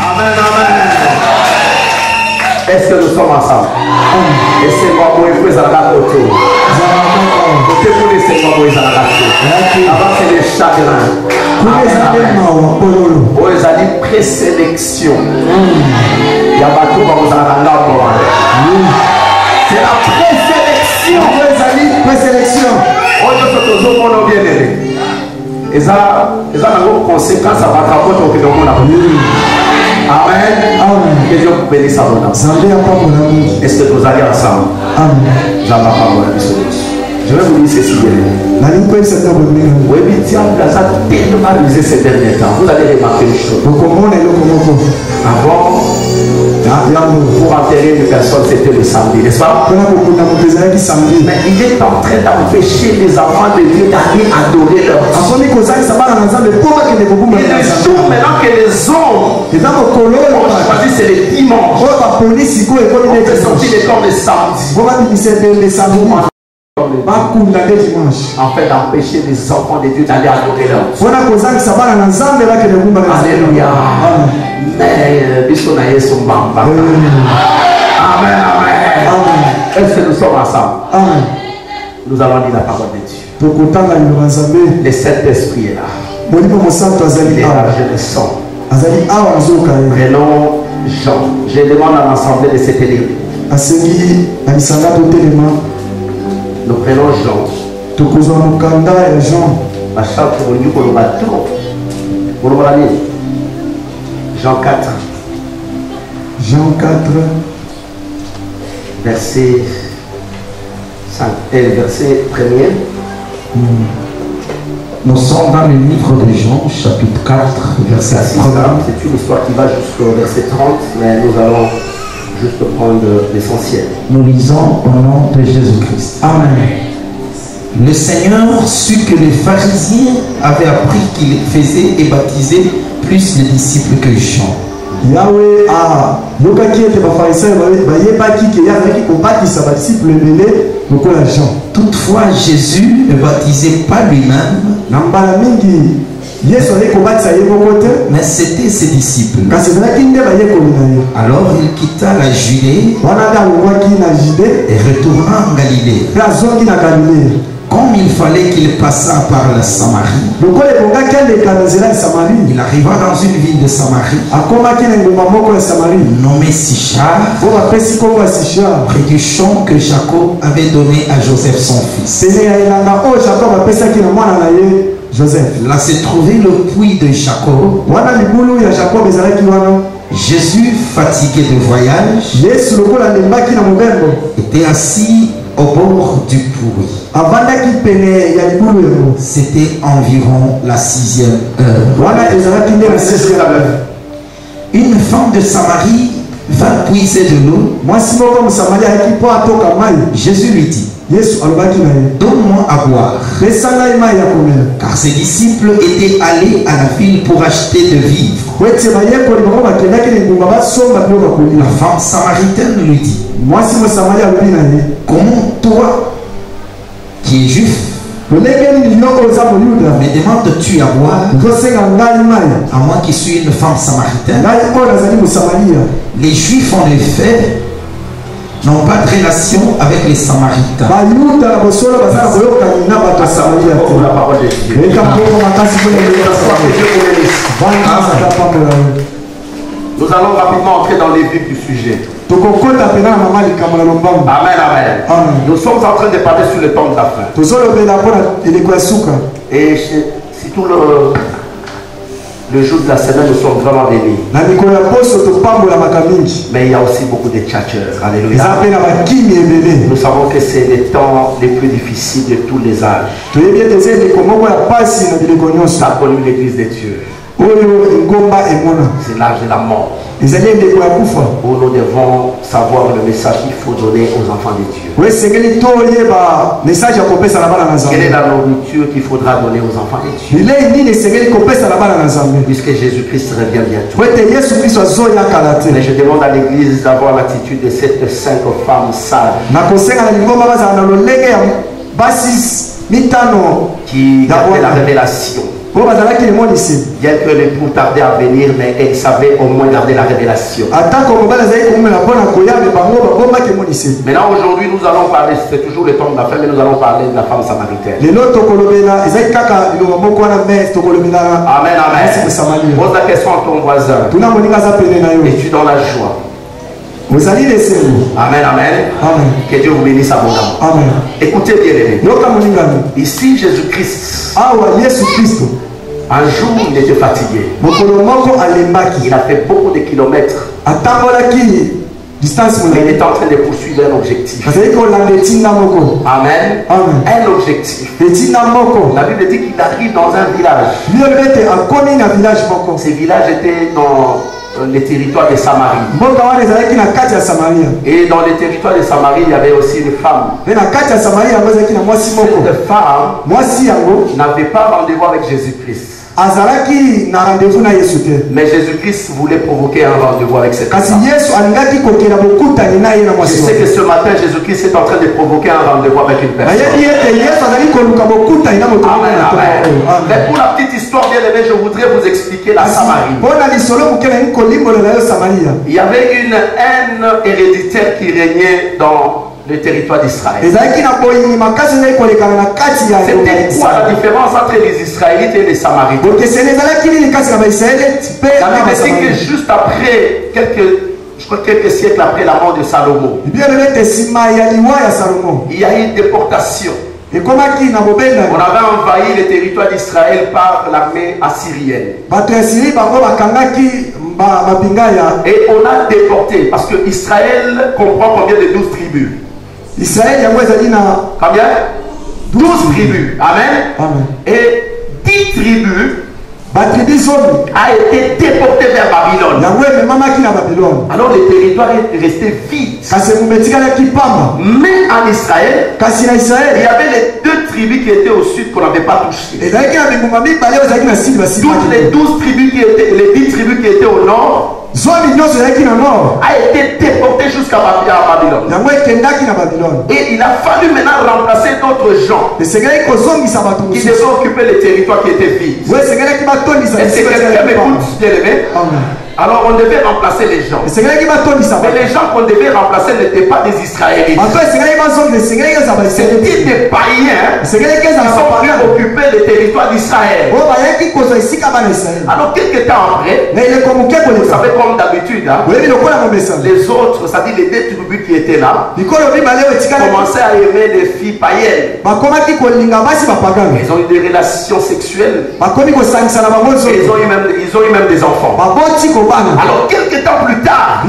Amen, amen. Est-ce que nous sommes ensemble? Et c'est moi pour les frères à la côté. Côté pour les c'est moi pour les à la côté. Avant c'est les chagrins. Pour les alliés présélection. Il y a pas tout comme ça dans la. C'est la présélection. Les alliés présélection. On est tous au bien aimé. Et ça a une conséquence à votre rapport au monde. Amen. Que Dieu vous bénisse abondamment. Est-ce que nous allons ensemble? Amen. Je vais vous dire ceci. Oui, mais Dieu a tellement amusé ces derniers temps. Vous allez remarquer une chose. Avant, pour enterrer une personne, c'était le samedi, n'est-ce pas? Mais il est en train d'empêcher les enfants de Dieu d'aller adorer leur Dieu. Et le jour maintenant que les hommes ont choisi, c'est le dimanche. On fait sortir les corps de samedi. En fait, d'empêcher les enfants de Dieu d'aller adorer leur Dieu. Alléluia. Mais amen, amen. Est-ce que nous sommes ensemble? Nous allons lire la parole de Dieu. Le Saint-Esprit est là. Il est là, je le sens. Prenons Jean. Je demande à l'ensemble de cette élève. Nous prenons Jean. La charte pour nous pour le bateau. Jean 4. Jean 4. Verset 5. Verset 1er. Nous sommes dans le livre de Jean, chapitre 4, verset 6. C'est une histoire qui va jusqu'au verset 30, mais nous allons juste prendre l'essentiel. Nous lisons au nom de Jésus-Christ. Amen. Le Seigneur sut que les pharisiens avaient appris qu'il faisait et baptisait plus les disciples que Jean. Yahweh a toutefois Jésus ne baptisait pas lui-même, mais c'était ses disciples. Alors il quitta la Judée et retourna en Galilée. Comme il fallait qu'il passât par la Samarie, il arriva dans une ville de Samarie nommée Sichar, près du champ que Jacob avait donné à Joseph son fils. Là se trouvait le puits de Jacob. Jésus, fatigué de voyage, était assis au bord du puits. C'était environ la 6e heure. Une femme de Samarie vint puiser de l'eau. Jésus lui dit: donne-moi à boire. Car ses disciples étaient allés à la ville pour acheter de vivres. La femme samaritaine lui dit: comment toi, qui es juif, me demandes-tu à boire, à moi qui suis une femme samaritaine? Les juifs en effet n'ont pas de relation avec les Samaritains. Nous allons rapidement entrer dans les vifs du sujet. Amen, amen. Nous sommes en train de parler sur le temps de la fin. Et surtout le jour de la semaine, nous sommes vraiment bénis. Mais il y a aussi beaucoup de tchatcheurs. Alléluia. Nous savons que c'est les temps les plus difficiles de tous les âges. Ça a connu l'église de Dieu. C'est l'âge de la mort. Où nous devons savoir le message qu'il faut donner aux enfants de Dieu. Quelle est la nourriture qu'il faudra donner aux enfants de Dieu? Puisque Jésus-Christ revient bientôt. Mais je demande à l'église d'avoir l'attitude de cette 5 femmes sages qui gardaient la révélation. Bien que l'époux tardait à venir, mais elle savait au moins garder la révélation. Maintenant, aujourd'hui, nous allons parler, c'est toujours le temps de la femme, mais nous allons parler de la femme samaritaine. Amen, amen. Pose la question à ton voisin. Es-tu dans la joie? Amen, amen. Que Dieu vous bénisse abondamment. Amen. Écoutez bien les ici Jésus-Christ. Un jour il était fatigué. Il a fait beaucoup de kilomètres. Mais il est en train de poursuivre un objectif. Amen. Un objectif. La Bible dit qu'il arrive dans un village. Ce village était dans les territoires de Samarie. Et dans les territoires de Samarie, il y avait aussi une femme. Cette femme n'avait pas rendez-vous avec Jésus-Christ. Mais Jésus-Christ voulait provoquer un rendez-vous avec cette femme. Je sais que ce matin, Jésus-Christ est en train de provoquer un rendez-vous avec une personne. Amen, amen. Mais pour la petite histoire, bien aimé, je voudrais vous expliquer la Samarie. Il y avait une haine héréditaire qui régnait dans le territoire d'Israël. C'était quoi la différence entre les Israélites et les Samaritains? La Bible dit que juste après, quelques siècles après la mort de Salomon, il y a eu une déportation. On avait envahi le territoire d'Israël par l'armée assyrienne. Et on a déporté, parce que Israël comprend combien de 12 tribus? Combien? 12 tribus. Amen. Et 10 tribus a été déporté vers Babylone. Alors le territoire est resté vide. Mais en Israël, il y avait les 2 tribus qui étaient au sud qu'on n'avait pas touchées. Toutes les 12 tribus qui étaient, les 10 tribus qui étaient au nord a été déporté jusqu'à Babylone. Et il a fallu maintenant remplacer d'autres gens qui devaient occuper les territoires qui étaient vides. Est-ce que quelqu'un m'écoute, bien aimé? Alors on devait remplacer les gens. Mais les gens qu'on devait remplacer n'étaient pas des Israélites. C'était des païens qui sont venus occuper le territoire d'Israël. Alors quelques temps après, vous savez comme d'habitude, hein, les autres, c'est-à-dire les 2 tribus qui étaient là, commençaient à aimer les filles païennes. Ils ont eu des relations sexuelles. Ils ont eu même des enfants. Alors quelques temps plus tard,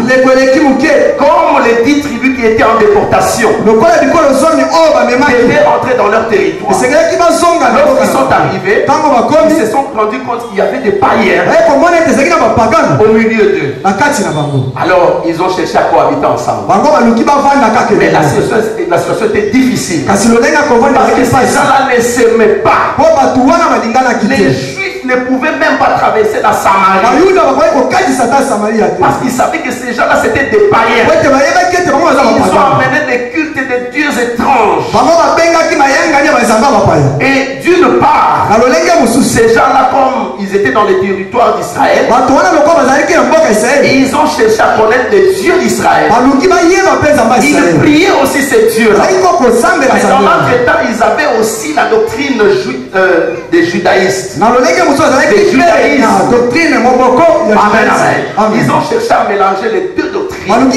comme les 10 tribus qui étaient en déportation devaient entrer dans leur territoire, lorsqu'ils sont arrivés, ils se sont rendus compte qu'il y avait des païens au milieu d'eux. Alors ils ont cherché à cohabiter ensemble. Mais la situation était difficile parce que ces gens-là ne s'aimaient pas. Les Juifs ne pouvaient même pas traverser la Samarie parce qu'ils savaient que ces gens-là c'était des païens. Ils ont amené des cultes et des dieux étranges. Et d'une part, ces gens-là, comme ils étaient dans les territoires d'Israël, ils ont cherché à connaître les dieux d'Israël. Ils priaient aussi ces dieux-là. Mais dans l'entretemps, ils avaient aussi la doctrine des judaïstes. Ils ont cherché à mélanger les 2 doctrines.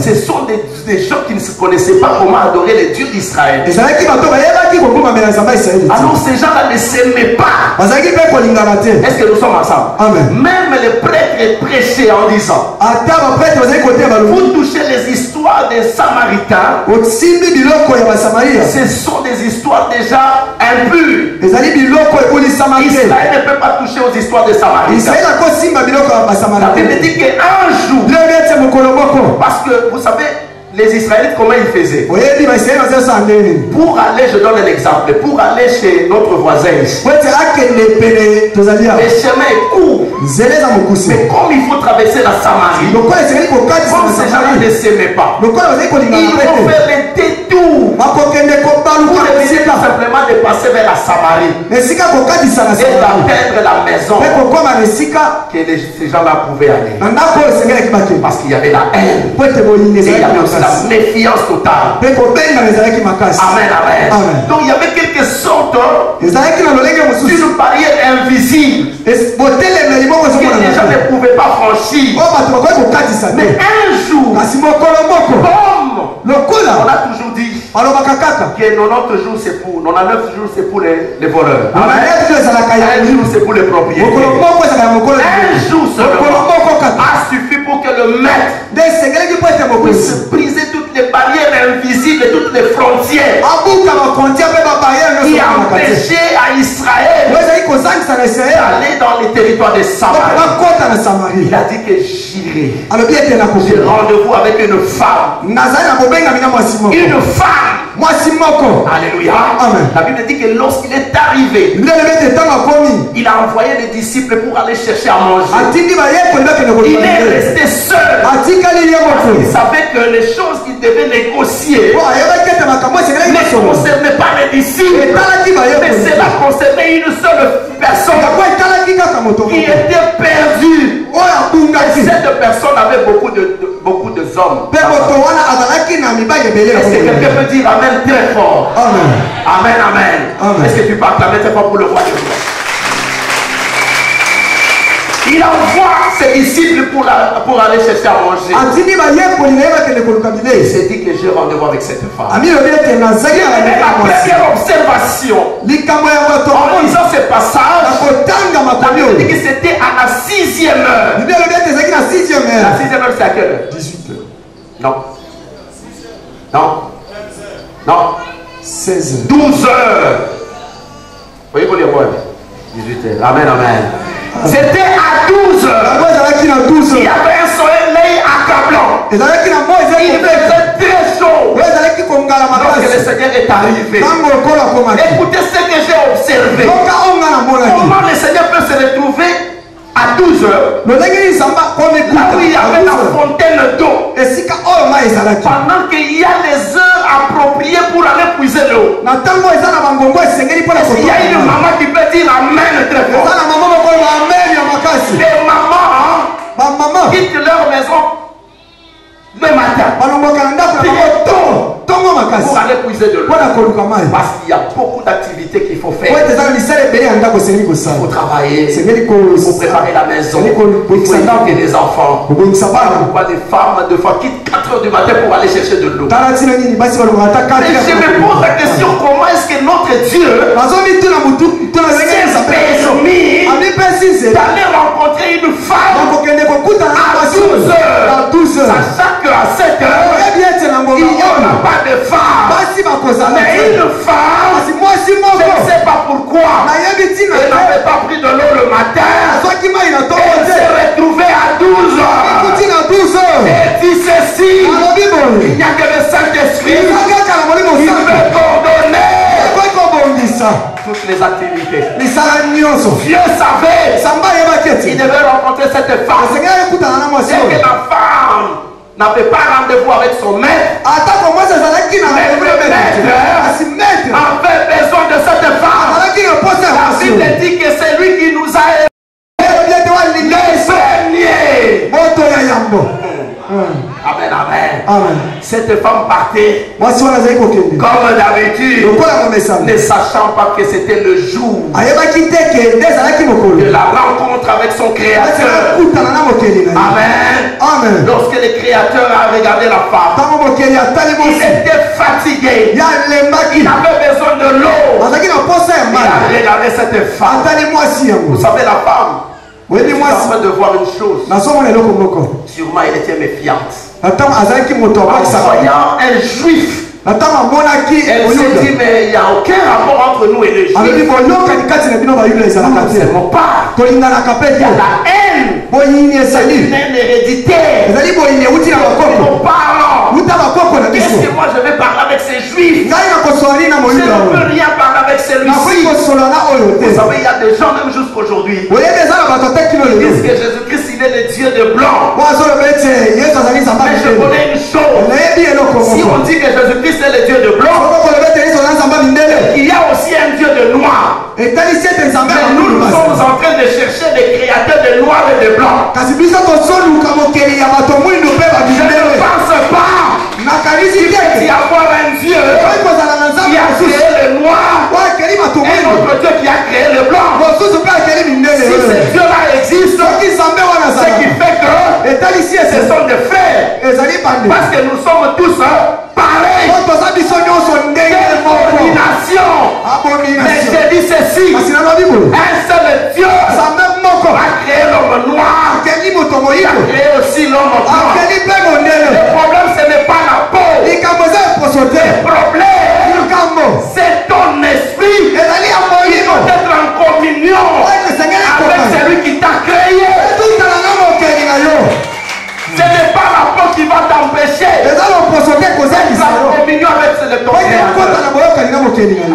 Ce sont des gens qui ne se connaissaient pas comment adorer les dieux d'Israël. Alors ces gens-là ne s'aimaient pas. Est-ce que nous sommes ensemble? Même les prêtres prêchaient en disant: vous touchez les histoires des Samaritains, ce sont des histoires déjà impures. Israël ne peut pas toucher aux histoires des Samaritains. La Bible dit qu'un jour, parce que vous savez, les Israélites, comment ils faisaient? Pour aller, je donne un exemple, pour aller chez notre voisin ici, le chemin est court. Mais comme il faut traverser la Samarie, comme ces gens-là ne s'aimaient pas, ils vont faire les détours tour pour essayer simplement de passer vers la Samarie et d'atteindre la maison que ces gens-là pouvaient aller. Parce qu'il y avait la haine. Et il y avait aussi la méfiance totale. Amen, amen. Donc il y avait quelque sorte d'une barrière invisible que les gens ne pouvaient pas franchir. Mais un jour, on a toujours dit que 99 jours c'est pour les voleurs. Un jour c'est pour les propriétaires. Un jour seulement a suffi pour que le maître puisse briser toutes les barrières invisibles et toutes les frontières qui empêchaient à Israël d'aller dans les territoires de Samarie. Il a dit que j'irai. J'ai rendez-vous avec une femme. Une femme. Alléluia. Amen. La Bible dit que lorsqu'il est arrivé, il a envoyé les disciples pour aller chercher à manger. Il est resté seul. Il savait que les choses qu'il devait négocier ne concernaient pas les disciples, mais cela concernait une seule personne qui était perdue. Et cette personne avait beaucoup de hommes. Est-ce que quelqu'un peut dire amen très fort? Amen, amen, amen. Est-ce que tu peux acclamer très fort pour le roi de Dieu? Il envoie ses disciples pour aller chercher à manger. Il s'est dit que j'ai rendez-vous avec cette femme. La première observation, en lisant ce passage, la Bible dit que c'était à la 6e heure. La 6e heure, c'est à quelle heure? 18 heures. Non. Non. Non. 16 heures. 12 heures. Voyez-vous les mots? 18 heures. Amen, amen. C'était à 12 heures. Il y avait un soleil accablant. Il faisait très chaud. Lorsque le Seigneur est arrivé, écoutez ce que j'ai observé. Comment le Seigneur peut se retrouver à 12 heures, là où il y avait la fontaine d'eau, pendant qu'il y a les heures appropriées pour aller puiser l'eau. Est-ce qu'il y a une maman qui peut dire amen très fort? Les mamans quittent leur maison le matin pour aller puiser de l'eau. Parce qu'il y a beaucoup d'activités qu'il faut faire. Il faut travailler, il faut préparer la maison, il faut éduquer les enfants. Pourquoi des femmes, deux fois, quittent 4 heures du matin pour aller chercher de l'eau? Mais je me pose la question, comment est-ce que notre Dieu s'est permis d'aller rencontrer une femme à 12 heures, sachant qu'à 7 heures, il n'y aura pas de femme. Mais une femme, je ne sais pas pourquoi, elle n'avait pas pris de l'eau le matin. Elle s'est retrouvée à 12 heures. Et dit ceci, il n'y a que le Saint-Esprit qui peut coordonner toutes les activités. Dieu savait qu'il devait rencontrer cette femme. C'est que la femme n'avait pas rendez-vous avec son maître. Mais le maître avait besoin de cette femme. La Bible dit que c'est lui qui nous a les premiers. Amen, amen. Cette femme partait comme d'habitude, ne sachant pas que c'était le jour de la rencontre avec son créateur. Amen. Lorsque le créateur a regardé la femme, il était fatigué, il avait besoin de l'eau. Il a regardé cette femme. Vous savez, la femme, il est en train de voir une chose. Sûrement elle était méfiante. En voyant un juif, elle s'est dit, mais il n'y a aucun rapport entre nous et les juifs. Nous ne s'aimons pas. Il y a la haine. C'est une haine héréditaire. Nos parents. Qu'est-ce que moi je vais parler avec ces juifs? Je ne peux rien parler avec celui-ci. Vous savez, il y a des gens même jusqu'aujourd'hui qui disent que Jésus-Christ il est le Dieu de blanc. Mais je connais une chose. Si on dit que Jésus-Christ est le Dieu de blanc, il y a aussi un Dieu de noir. Mais nous sommes en train de chercher des créateurs de noir et de blanc. Je ne pense pas qu'il puisse y avoir un Dieu qui a créé le noir et un autre Dieu qui a créé le blanc. Si ce Dieu-là existe, ce qui fait que ce sont des frères. Parce que nous sommes tous pareils. Abomination. Mais je dis ceci, un seul Dieu a créé l'homme noir, il a créé aussi l'homme blanc. Le problème ce n'est pas la peau. Le problème c'est ton esprit qui doit être en communion avec celui qui t'a créé. Ce n'est pas la peau qui va t'empêcher d'être en communion avec ton créateur.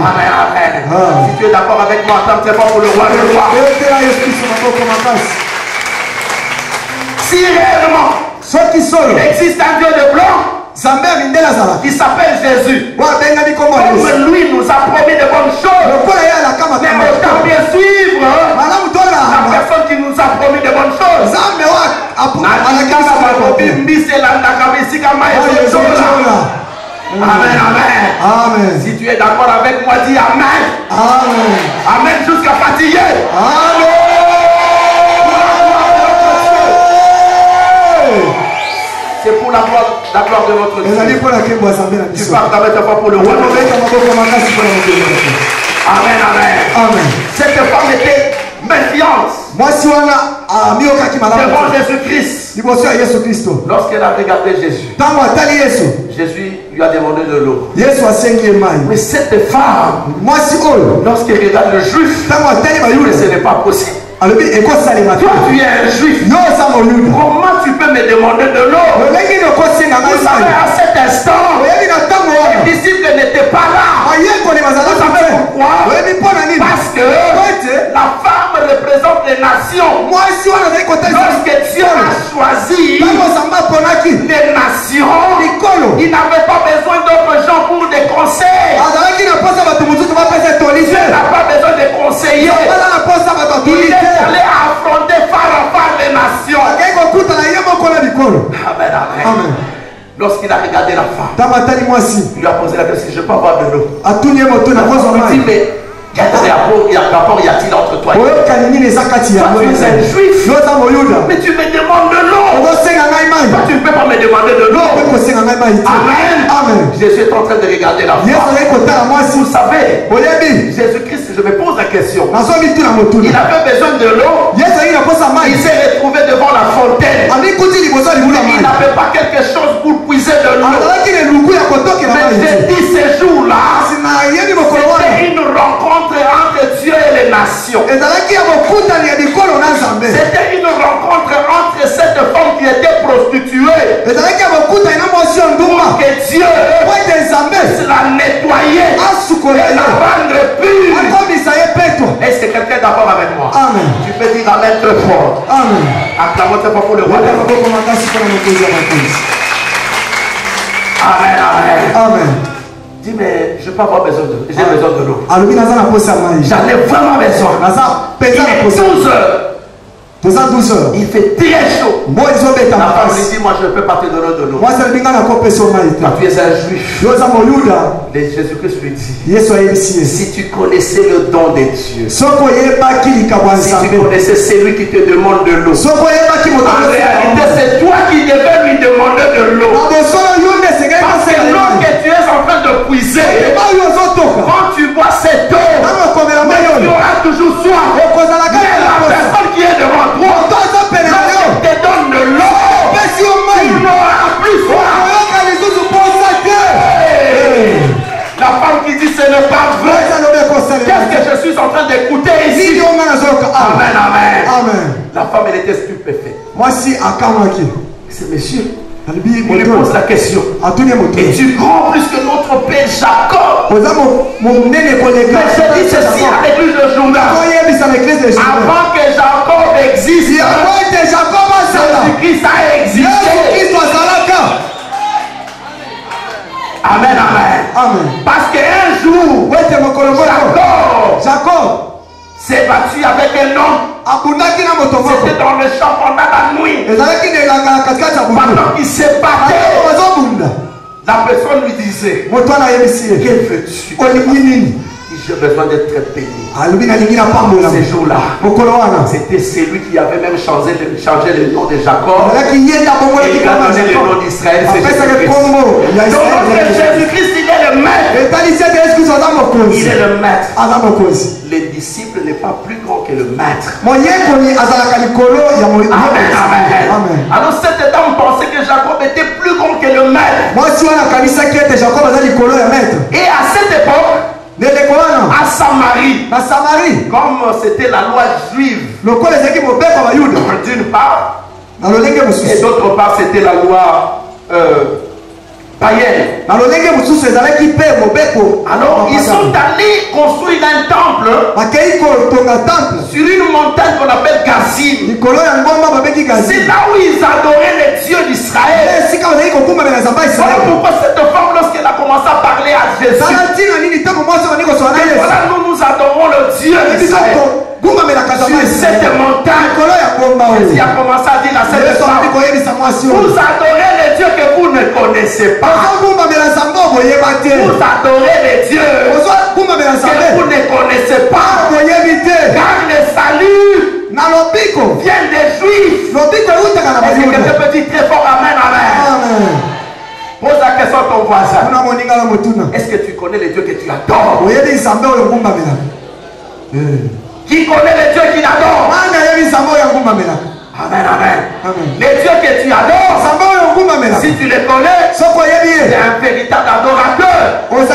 Amen, amen. Si tu es d'accord avec moi, attends, c'est pas pour le roi de roi. Si réellement il existe un Dieu de blanc qui s'appelle Jésus, comme lui nous a promis de bonnes choses, mais autant bien suivre la personne qui nous a promis de bonnes choses. Amen, amen. Amen. Si tu es d'accord avec moi, dis amen. Amen. Amen jusqu'à fatiguer. Amen. C'est pour la gloire de notre Dieu. Tu parles avec ta foi pour le roi. Amen, amen. Amen. Cette femme était méfiante devant Jésus-Christ. Lorsqu'elle a regardé Jésus, Jésus lui a demandé de l'eau. Mais cette femme, lorsqu'elle regarde le juif, ce n'est pas possible. Toi, tu es un juif. Comment tu peux me demander de l'eau? Vous savez, à cet instant, les disciples n'étaient pas là. Vous savez pourquoi? Parce que la femme représente les nations. Lorsque Dieu a choisi les nations, il n'avait pas besoin d'autres gens pour des conseils. Dieu n'a pas besoin de conseillers. Il est allé affronter phare à phare les nations. Amen, amen. Lorsqu'il a regardé la femme, il lui a posé la question, je peux avoir de l'eau. Il dit, mais quel rapport y a-t-il entre toi et moi? Toi, tu es un juif, mais tu me demandes de l'eau. Toi, tu ne peux pas me demander de l'eau. Amen. Jésus est en train de regarder la femme. Vous savez, Jésus-Christ, je me pose la question. Il avait besoin de l'eau. Il s'est retrouvé devant la fontaine. Il n'avait pas quelque chose pour puiser de l'eau. Mais j'ai dit ce jour-là, c'était une rencontre entre Dieu et les nations. C'était une rencontre entre cette femme qui était prostituée pour que Dieu puisse la nettoyer et la rendre pure. Est-ce que quelqu'un est d'accord avec moi? Amen. Tu peux dire amen très fort. Amen. Acclamons très fort pour le roi. Amen, amen. Amen. Dis, mais je peux avoir besoin de l'eau. J'ai besoin de l'eau. J'en ai vraiment besoin. Il est 12 heures. Il fait très chaud. La femme lui dit, moi je ne peux pas te donner de l'eau. Toi, tu es un juif. Jésus-Christ lui dit, si tu connaissais le don de Dieu, si tu connaissais celui qui te demande de l'eau, en réalité c'est toi qui devais lui demander de l'eau. Parce que l'eau que tu es en train de puiser, quand tu bois cette eau, tu auras toujours soif. Mais la personne qui est devant toi, lorsqu'elle te donne de l'eau, tu n'auras plus soif. La femme qui dit ce n'est pas vrai. Qu'est-ce que je suis en train d'écouter ici? Amen, amen. La femme, elle était stupéfaite. C'est monsieur. Il lui pose la question. Es-tu grand plus que notre père Jacob? Mais je dis ceci à l'église de journal. Avant que Jacob existe, Jésus-Christ a existé. Pendant qu'il se battait, la personne lui disait, que veux-tu? J'ai besoin d'être béni. Ces jours-là, c'était celui qui avait même changé le nom de Jacob. Et il a donné le nom d'Israël. C'est Jésus-Christ. Donc notre Jésus-Christ, il est le maître. Il est le maître. Le disciple n'est pas plus grand que le maître. Amen, amen. Alors cette dame pensait que Jacob était plus grand que le maître. Et à cette époque, à Samarie, comme c'était la loi juive, d'une part, et d'autre part c'était la loi païenne. Alors ils sont allés construire un temple sur une montagne qu'on appelle Gazim. C'est là où ils adoraient les dieux d'Israël. Voilà pourquoi cette femme, lorsqu'elle a commencé à parler à Jésus, voilà, nous adorons le Dieu d'Israël. Sur cette montagne, Jésus a commencé à dire à cette femme, vous adorez les dieux que vous ne connaissez pas. Vous adorez les dieux que vous ne connaissez pas. Car le salut vient des Juifs. Est-ce que quelqu'un peut dire très fort amen, amen? Pose la question à ton voisin. Est-ce que tu connais les dieux que tu adores? Qui connaît les dieux qu'il adore? Amen, amen. Les dieux que tu adores, si tu les connais, c'est un véritable adorateur. Mais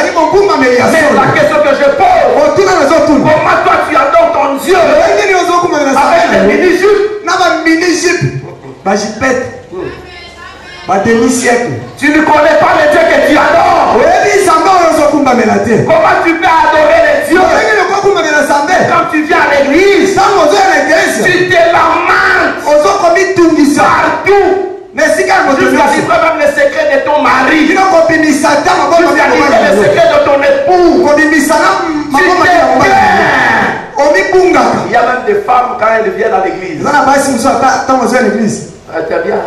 la question que je pose, comment toi tu adores ton Dieu? Avec les mini-jupes. Tu ne connais pas les dieux que tu adores. Comment tu peux adorer les dieux? Quand tu viens à l'église, tu te lamentes partout. Jusqu'à livrer même le secret de ton mari. Jusqu'à livrer le secret de ton époux. Il y a même des femmes quand elles viennent à l'église. C'est bien.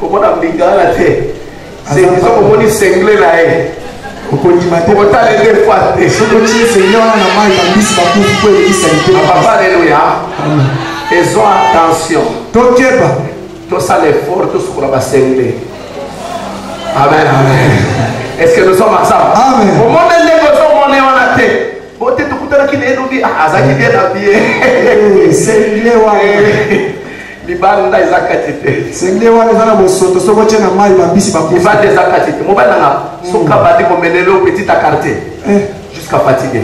Comment on a mis dans la tête? C'est comme on dit cinglé là. Alléluia. Faisons attention. Tout ça l'effort, tout ce qu'on va cingler. Amen, amen. Est-ce que nous sommes ensemble? Amen. Au monde de l'émotion, on est en la tête. Peut-être que tu as dit, ah, ça qui vient d'habiller. Libanda ezakatite. Sengle wana zana bosoto soko tena mai babisi bakufa. Libanda ezakatite. Mobana na soka badi ko menelo petit à quartier. Jusqu'à fatigué.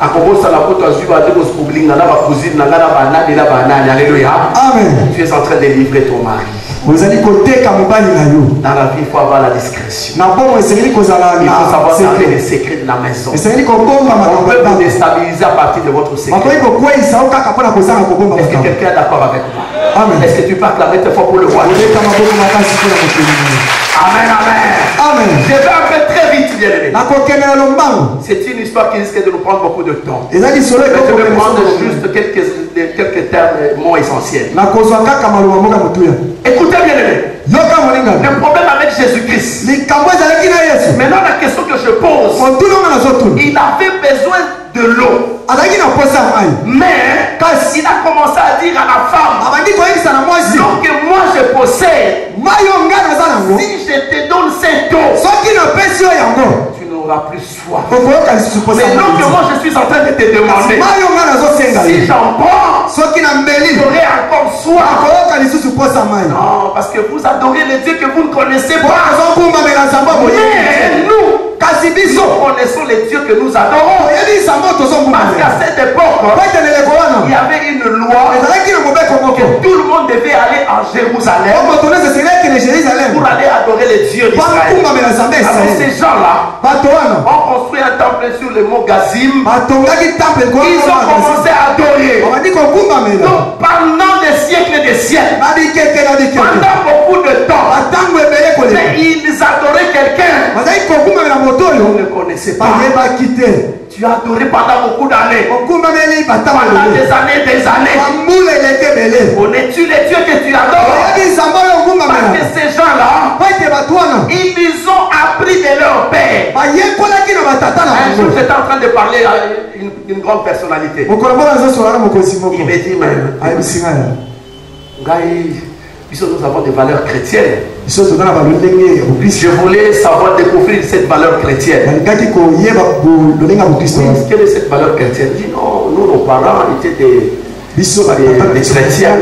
Akobo sala poto azui ba de bos publinga na ba cousine na ngana ba nani na ba nani. Alléluia. Amen. Tu es en train de livrer ton mari. Vous allez côté kamobani na yo. Dans la vie il faut avoir la discrétion. Na bon esengeli kozala na. Il faut savoir garder les secrets de la maison. Esengeli ko bomba makambo. On peut vous déstabiliser à partir de votre secret. Est-ce que quelqu'un est d'accord avec moi? Amen. Est-ce que tu peux acclamer très fort pour le roi? Amen, amen. Amen. Je vais un peu très vite, bien aimé. C'est une histoire qui risque de nous prendre beaucoup de temps. Mais je vais prendre juste quelques termes, mots essentiels. Écoutez, bien aimé. Le problème avec Jésus-Christ. Maintenant, la question que je pose, il avait besoin de l'eau. Mais quand il a commencé à dire à la femme, l'eau que moi je possède, si je te donne cette eau, tu n'auras plus soif. Mais l'eau que moi je suis en train de te demander, si j'en prends, j'aurai encore soif. Non, parce que vous adorez les dieux que vous ne connaissez pas. Mais nous connaissons les dieux que nous adorons. Parce qu'à cette époque, il y avait une loi que tout le monde devait aller en Jérusalem pour aller adorer les dieux d'Israël. Alors ces gens-là ont construit un temple sur le mont Gazim. Ils ont commencé à adorer. Donc pendant des siècles et des siècles, pendant beaucoup de temps, mais ils adoraient quelqu'un. Vous ne connaissez connaissais pas. Tu as adoré pendant beaucoup d'années. Pendant des années, des années. Connais-tu les dieux que tu adores? Parce que ces gens-là, ils nous ont appris de leur père. Un jour, j'étais en train de parler à une grande personnalité. Il me dit, mais nous avons des valeurs chrétiennes. Je voulais savoir découvrir cette valeur chrétienne. Quelle est cette valeur chrétienne? Je dis non, nous, nos parents étaient des chrétiens.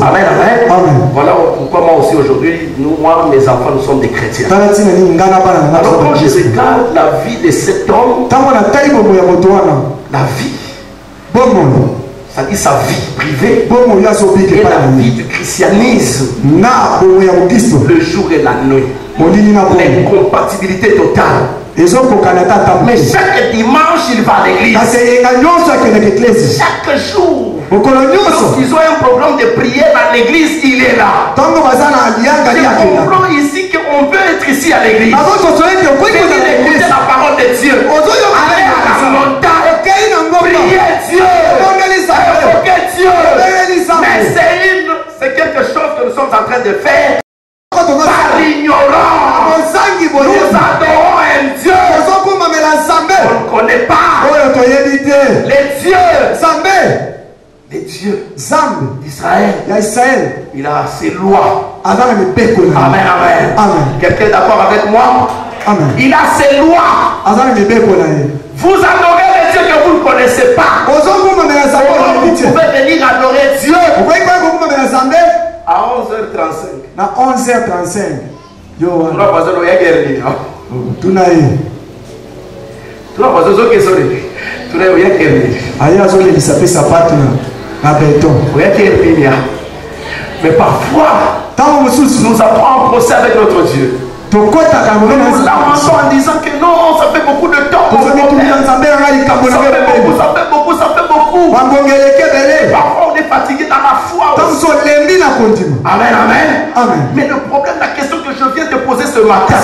Amen, amen. Voilà pourquoi moi aussi aujourd'hui, moi, mes enfants, nous sommes des chrétiens. Alors quand je regarde la vie de cet homme, la vie, c'est-à-dire sa vie privée et la vie du christianisme, le jour et la nuit, l'incompatibilité totale. Mais chaque dimanche il va à l'église. Chaque jour, ils ont un programme de prière à l'église, il est là. Je comprends ici qu'on veut être ici à l'église. Écouter la parole de Dieu. Aller à la montagne, prier Dieu. Mais c'est quelque chose que nous sommes en train de faire par l'ignorance. Nous adorons un Dieu qu'on ne connaît pas. Les dieux d'Israël. Il a ses lois. Amen, amen. Quelqu'un est d'accord avec moi? Amen. Il a ses lois. Vous adorez les dieux que vous ne connaissez pas. Vous pouvez venir adorer Dieu à 11h35. À 11h35. Mais parfois, nous avons un procès avec notre Dieu. Nous lamentons en disant que non, ça fait beaucoup de temps. Ça fait beaucoup. Parfois on est fatigué dans la foi. Amen, amen. Mais le problème, la question que je viens de poser ce matin,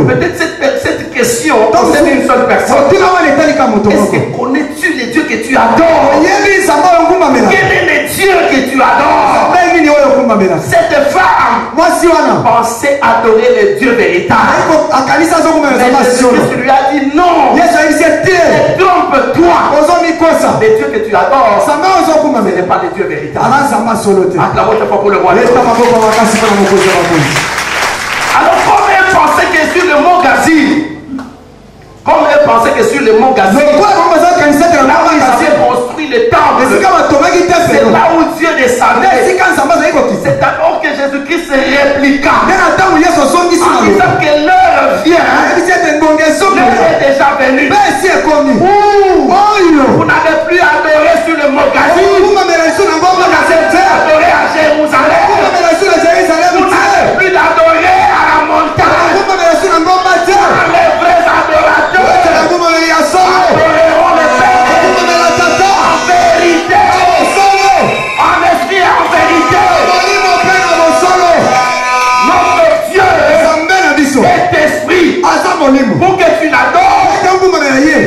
peut-être cette question concerne une seule personne. Est-ce que connais-tu les dieux que tu adores? Quel est le Dieu que tu adores? Cette femme pensait adorer le Dieu véritable. Mais Jésus lui a dit non. Trompe-toi. Les dieux que tu adores, ce n'est pas les dieux véritables. Acclamons une fois pour le roi. Alors comme elle pensait que sur le mont Gazim, là où ils avaient construit le temple, c'est là où Dieu descendait. C'est alors que Jésus-Christ se répliqua en disant que l'heure vient, l'heure est déjà venue, vous n'avez plus adoré sur le mont Gazim, vous n'avez plus adoré à Jérusalem, vous n'avez plus adoré à la montagne. Les vrais adorateurs adoreront le Père en vérité, en esprit et en vérité. Notre Dieu est esprit. Pour que tu l'adores, tu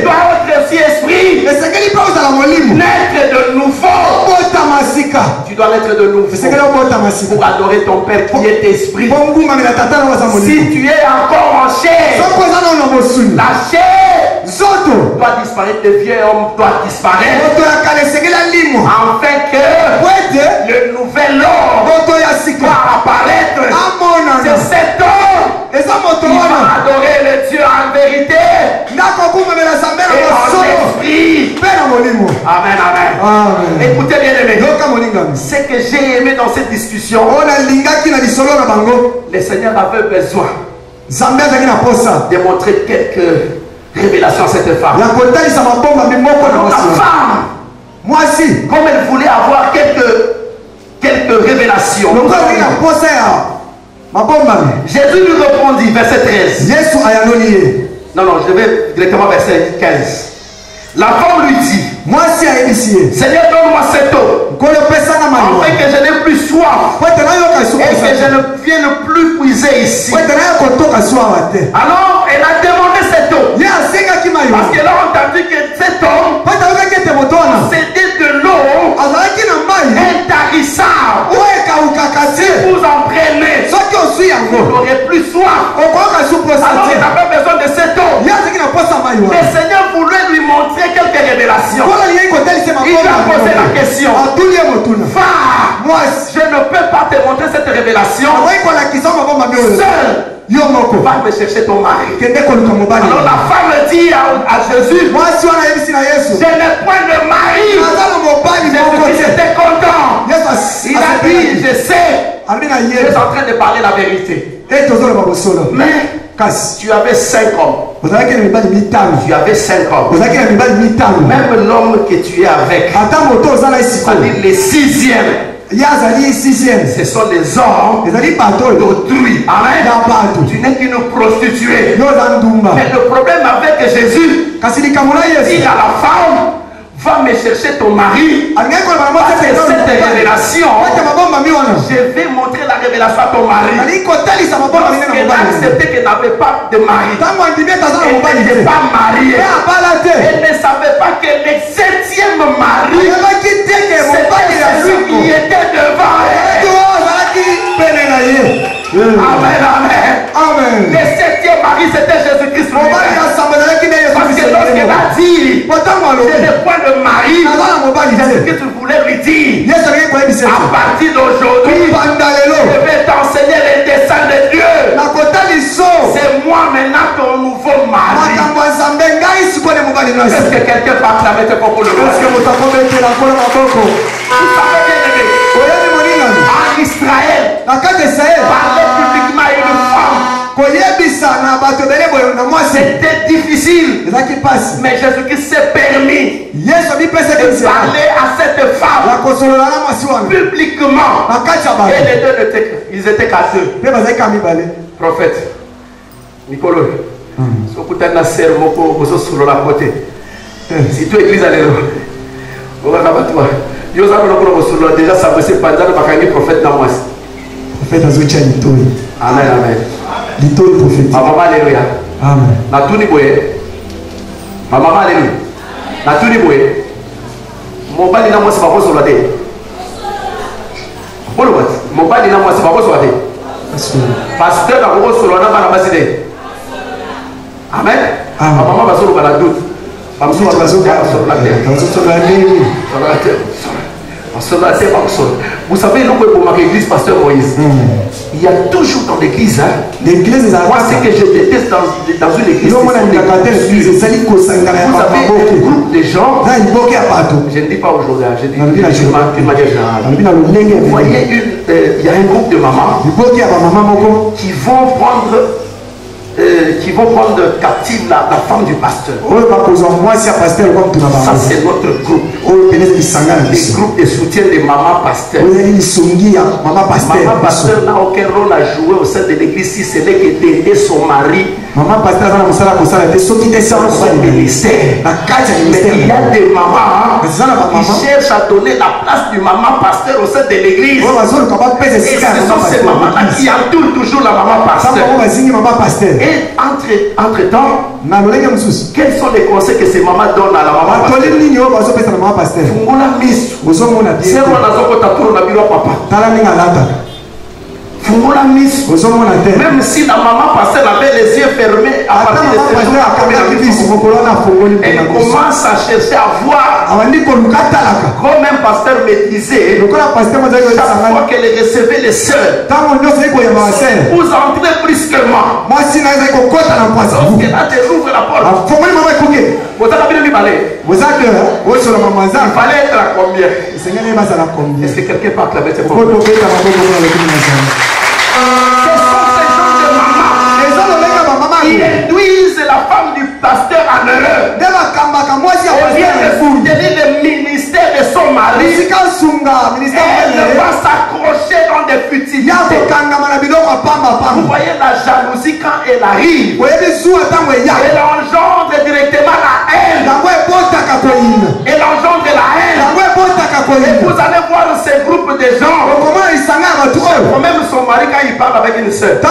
dois être aussi esprit. Naître de nouveau. Tu dois naître de nouveau pour adorer ton Père qui est esprit. Si tu es encore en chair, la chair doit disparaître, le vieux homme doit disparaître, afin que le nouvel homme doit apparaître. C'est cet homme qui va adorer le Dieu en vérité et en esprit. Amen, amen. Écoutez bien aimé, ce que j'ai aimé dans cette discussion, le Seigneur avait besoin de montrer quelques révélations à cette femme. La femme, comme elle voulait avoir quelques révélations, Jésus lui répondit, verset 13. Non, je vais directement verset 15. La femme lui dit, Seigneur, donne-moi cette eau, afin que je n'ai plus soif soif. Et que je ne vienne plus puiser ici. Alors, elle a demandé cette eau. Parce qu'elle a entendu que cet homme possédait de l'eau intarissable. Si vous en prenez, vous n'aurez plus soif. Alors, il n'a pas besoin de cette eau. Le Seigneur voulait lui montrer quelques révélations. Il a posé la question. Va, je ne peux pas te montrer cette révélation. Seul, va me chercher ton mari. Alors la femme dit à Jésus, je n'ai point de mari. Jésus était content. Il a dit, je sais, tu es en train de parler la vérité. Mais tu avais 5 hommes. Tu avais 5 hommes. Même l'homme que tu es avec, c'est-à-dire les 6e. Ce sont les hommes d'autrui. Amen. Tu n'es qu'une prostituée. Mais le problème avec Jésus, dit à la femme, va me chercher ton mari. Parce que cette révélation, je vais montrer la révélation à ton mari. Lorsqu'elle a accepté qu'elle n'avait pas de mari, elle n'était pas mariée. Elle ne savait pas que le 7e mari, c'était celui qui était devant elle. Amen, amen. Le 7e mari, c'était Jésus-Christ. Parce que lorsqu'elle a dit, je n'ai point de mari, Jésus-Christ voulait lui dire, à partir d'aujourd'hui, je vais t'enseigner les desseins de Dieu. C'est moi maintenant ton nouveau mari. Est-ce que quelqu'un peut acclamer tes propos de gloire? Vous savez bien aimé, en Israël, parler publiquement à une femme, c'était difficile. Mais Jésus-Christ s'est permis de parler à cette femme publiquement. Et les deux, ils étaient qu'à deux. Prophète Nicolo, si tu es église à l'héros, déjà ça me s'est pas dans le prophète dans moi. Amen, amen. Maman, alléluia. Amen. Natuni boye. Maman, alléluia. Natuni boye. Mon bali na moi c'est pas pour solo de. Mon bali na moi c'est pas pour solo de. Pasteur na pour solo na bana baside. Amen. Maman va solo bala doute. Maman solo bala solo la terre. Vous savez, l'on peut pour l'église, pasteur Moïse. Il y a toujours dans l'église, moi ce que je déteste dans une église, vous avez un groupe de gens, je ne dis pas aujourd'hui, je dis d'une manière générale. Vous voyez, il y a un groupe de mamans qui vont prendre captive la femme du pasteur. Ça c'est notre groupe. Les groupes de soutien des mamans pasteurs. Maman pasteur n'a aucun rôle à jouer au sein de l'église si ce n'est que d'aider son mari dans son ministère. Mais il y a des mamans qui cherchent à donner la place du maman pasteur au sein de l'église. Et ce sont ces mamans-là qui entourent toujours la maman pasteur. Et entre-temps, quels sont les conseils que ces mamans donnent à la maman pasteur? Même si la maman pasteur avait les yeux fermés à partir de ce jour, elle commence à chercher à voir. Comme un pasteur me disait, chaque fois qu'elle recevait les sœurs, vous entrez brusquement. Lorsqu'elle a ouvre la porte, il fallait être à combien? Est-ce que quelqu'un peut acclamer ses propos? Ce sont ces gens de maman qui induisent la femme du pasteur en erreur. Elle vient de soutenir le ministère de son mari. Elle va s'accrocher dans des futilités. Vous voyez la jalousie quand elle arrive. Elle engendre directement la haine. Elle engendre la haine. Et vous allez voir ces groupes de gens. Quand même son mari, quand il parle avec une sœur. Il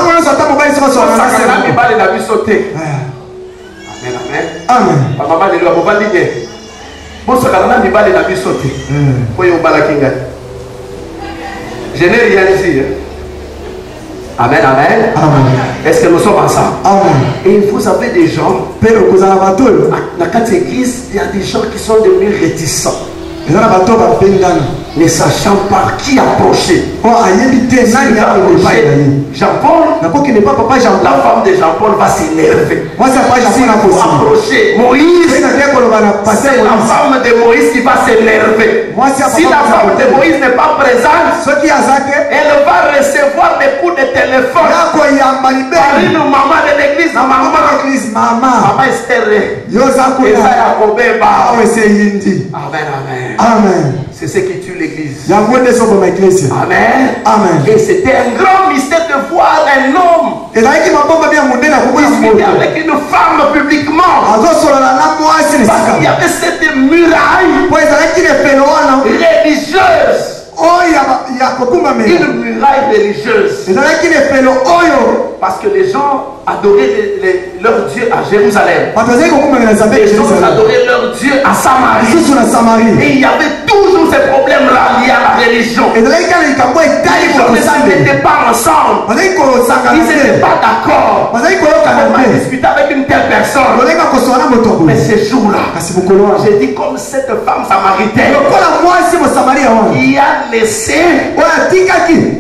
a vu sauter. Amen, amen. Amen. Maman, il a dit je n'ai rien dit. Amen, amen. Amen. Est-ce que nous sommes ensemble? Amen. Et vous avez des gens. Dans cette église, il y a des gens qui sont devenus réticents. Ne sachant par qui approcher. Jean-Paul, la femme de Jean-Paul va s'énerver. Si vous approchez Moïse, c'est la femme de Moïse qui va s'énerver. Si la femme de Moïse n'est pas présente, elle va recevoir des coups de téléphone par une maman de l'église. Maman Esther. Amen, amen. Amen. C'est ce qui tue l'église. Amen. Amen. Et c'était un grand mystère de voir un homme discuter avec une femme publiquement. Parce qu'il y avait cette muraille religieuse. Une muraille religieuse. Parce que les gens adoraient leur Dieu à Jérusalem. Les gens adoraient leur Dieu à Samarie. Et il y avait toujours ces problèmes-là liés à la religion. Les gens ne se mettaient pas ensemble. Ils n'étaient pas d'accord. On discuter avec une telle personne. Mais ce jour-là, j'ai dit comme cette femme samaritaine qui a laissé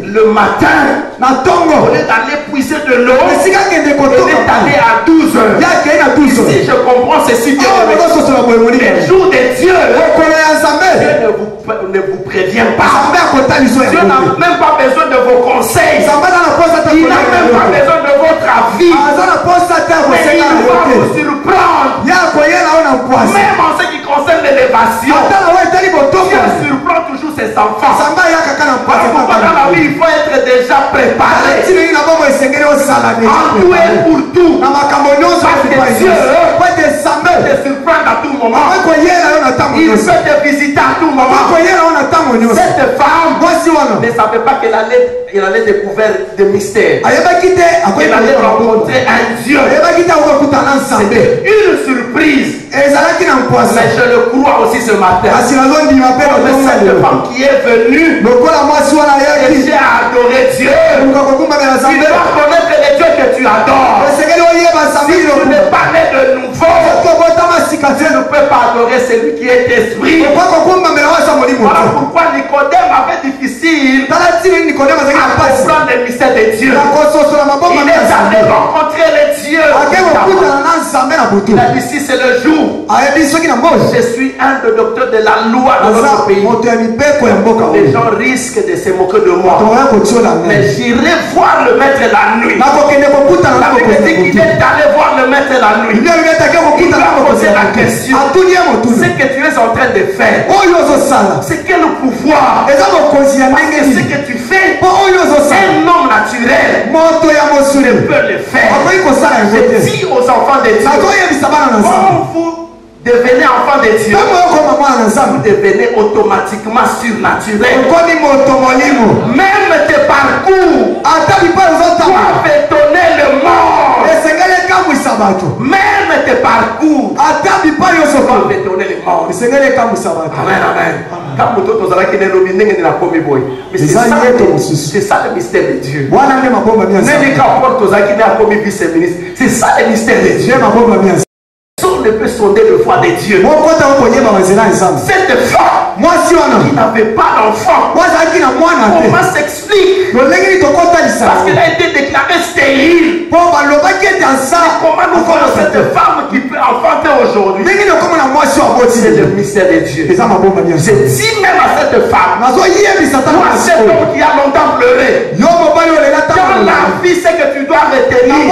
le matin, au lieu d'aller puiser de l'eau, elle est allée à 12 heures. Si je comprends ceci, les jours de Dieu, ne vous prévient pas. Dieu n'a même pas besoin de vos conseils. Il n'a même pas besoin de votre avis. Mais il va vous surprendre. Même en ce qui concerne l'élévation, Dieu surprend toujours ses enfants. Pourquoi dans la vie il faut être déjà préparé en tout et pour tout. Parce que Dieu te surprend à tout moment. Il peut te visiter à tout moment. Cette femme ne savait pas qu'elle allait découvrir des mystères. Elle allait rencontrer un Dieu. C'était une surprise. Mais je le crois aussi ce matin. Cette femme qui est venue et qui a adoré Dieu, tu dois connaître les dieux que tu adores. Si tu n'es pas né de nouveau, tu ne peux pas adorer celui qui est esprit. Voilà pourquoi Nicodème avait difficile à comprendre les mystères de Dieu. Il est allé rencontrer les dieux. Il a dit si c'est le jour, je suis un des docteurs de la loi dans notre pays. Les gens risquent de se moquer de moi. Mais j'irai voir le maître la nuit. La Bible dit qu'il est allé voir le maître la nuit. Il lui a posé la question. Ce que tu es en train de faire, c'est quel pouvoir? Parce que ce que tu fais, un homme naturel ne peut le faire. Je dis aux enfants de Dieu, quand vous devenez enfant de Dieu, vous devenez automatiquement surnaturel. Même tes parcours doivent étonner le monde. Même tes parcours doivent étonner le monde. Amen, amen. Mais c'est ça le mystère de Dieu. C'est ça le mystère de Dieu. Personne ne peut sonder le voie de Dieu. Cette femme qui n'avait pas d'enfant, comment s'explique? Parce qu'elle a été déclarée stérile. Comment nous voyons cette femme qui peut enfanter aujourd'hui? C'est le mystère de Dieu. Je dis même à cette femme, toi cet homme qui a longtemps pleuré, dans la vie, c'est que tu dois retenir, il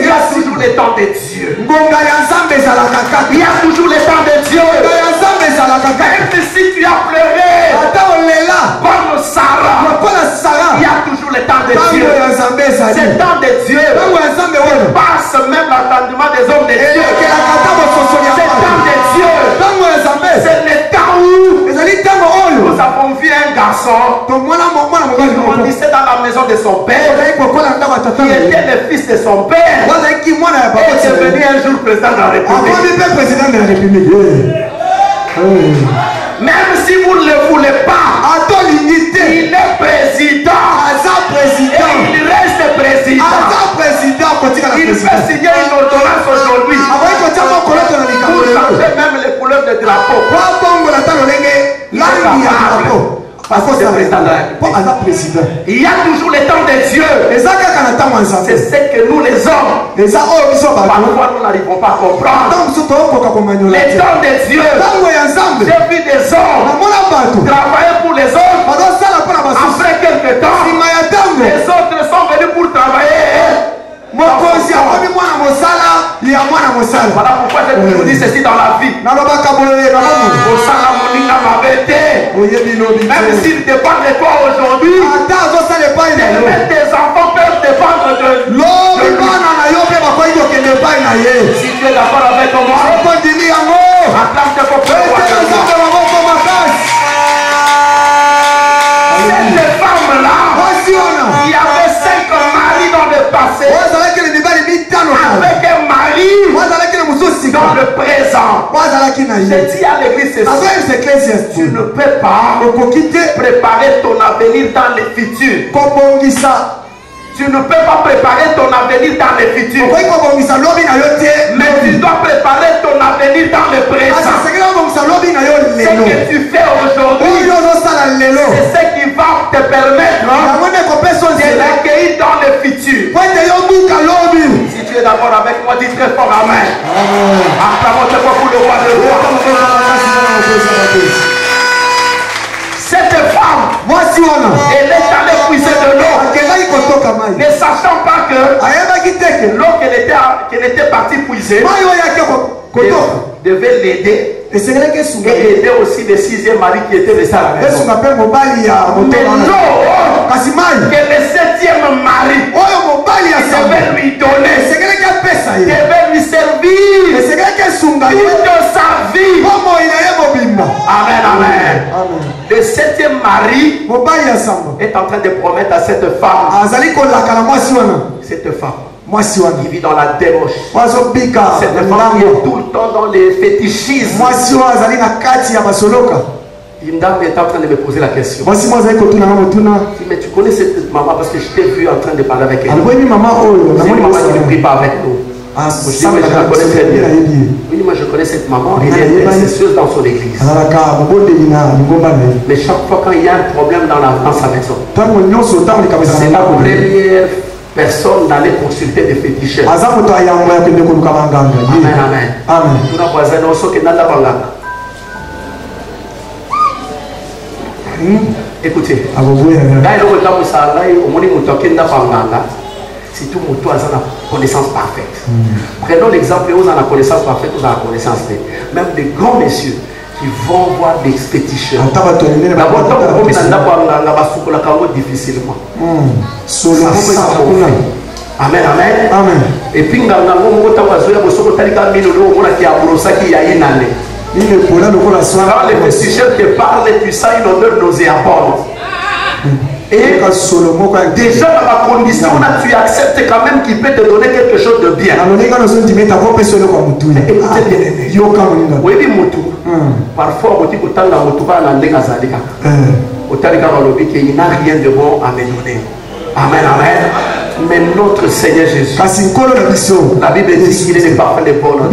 y a toujours le temps de Dieu. Il y a toujours le temps de Dieu. Même si tu as pleuré comme Sarah, il y a toujours le temps de Dieu. C'est le temps de Dieu passe même l'entendement des hommes de Dieu. C'est le temps de Dieu. C'est le temps où garçon grandissait dans la maison de son père, qui était le fils de son père, et est devenu un jour président de la République. Même si vous ne le voulez pas, il est président. Et il reste président. Il peut signer une ordonnance aujourd'hui pour changer même les couleurs de drapeau. Parce que c'est président de la République. Il y a toujours le temps de Dieu. C'est ce que nous les hommes, parfois nous n'arrivons pas à comprendre. Le temps de Dieu. J'ai vu des hommes travailler pour les autres. Après quelques temps, les autres sont venus pour travailler. Voilà pourquoi j'ai toujours dit ceci dans la vie. Même s'ils dépendent de toi aujourd'hui, tes enfants peuvent dépendre de lui. Si tu es d'accord avec moi, acclame tes propres voix. Cette femme-là, qui avait 5 maris dans le passé, avec un mari dans le présent. Je dis à l'église ceci, tu ne peux pas préparer ton avenir dans le futur. Tu ne peux pas préparer ton avenir dans le futur. Mais tu dois préparer ton avenir dans le présent. Ce que tu fais aujourd'hui, c'est ce qui va te permettre de l'accueillir dans le futur. Si tu es d'accord avec moi, dis très fort amen. Acclamons-toi pour le roi de roi. Cette femme, elle est allée puiser de l'eau, ne sachant pas que l'eau qu'elle était partie puiser devait l'aider et aider aussi le 6e mari qui était resté à la maison. Mais l'eau que le 7e mari devait lui donner, devait lui servir toute sa vie. Amen, amen. Le 7e mari est en train de promettre à cette femme qui vit dans la débauche, cette femme qui est tout le temps dans les fétichismes. Une dame est en train de me poser la question. Mais tu connais cette maman parce que je t'ai vu en train de parler avec elle. C'est une maman qui ne prie pas avec nous. Je dis, mais je la connais très bien. Oui, moi je connais cette maman, elle est intercesseuse dans son église. Mais chaque fois quand il y a un problème dans sa maison, c'est la première personne d'aller consulter des féticheurs. Amen, amen. Tout le voisin, on sait que n'a pas écoutez, si tout le monde a la connaissance parfaite. Prenons l'exemple où on a la connaissance parfaite, on a la connaissance faite. Même des grands messieurs qui vont voir des féticheurs. D'abord, tant qu'on a difficilement. Amen, amen. Et puis, quand les féticheurs te parlent, tu sens une odeur nauséabonde. Et déjà dans la condition là, tu acceptes quand même qu'il peut te donner quelque chose de bien. Oui, parfois, il n'a rien de bon à me donner. Amen, amen. Mais notre Seigneur Jésus, la Bible dit qu'il est le parfum de bonheur.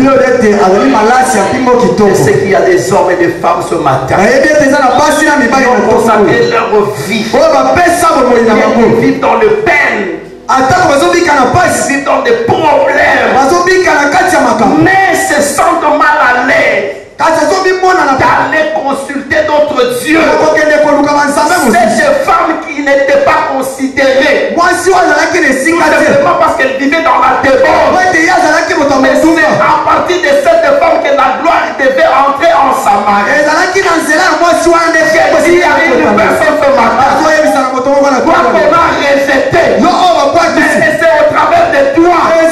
Je sais qu'il y a des hommes et des femmes ce matin qui ont consacré leur vie, qui vivent dans le peine, qui vivent dans des problèmes, mais se sentent mal à l'aise d'aller consulter d'autres dieux. Cette femme qui n'était pas considérée, simplement parce qu'elle vivait dans la débauche, mais c'est à partir de cette femme que la gloire devait entrer en Samarie. S'il y a une personne ce matin, toi qu'on a rejeté, mais c'est au travers de toi que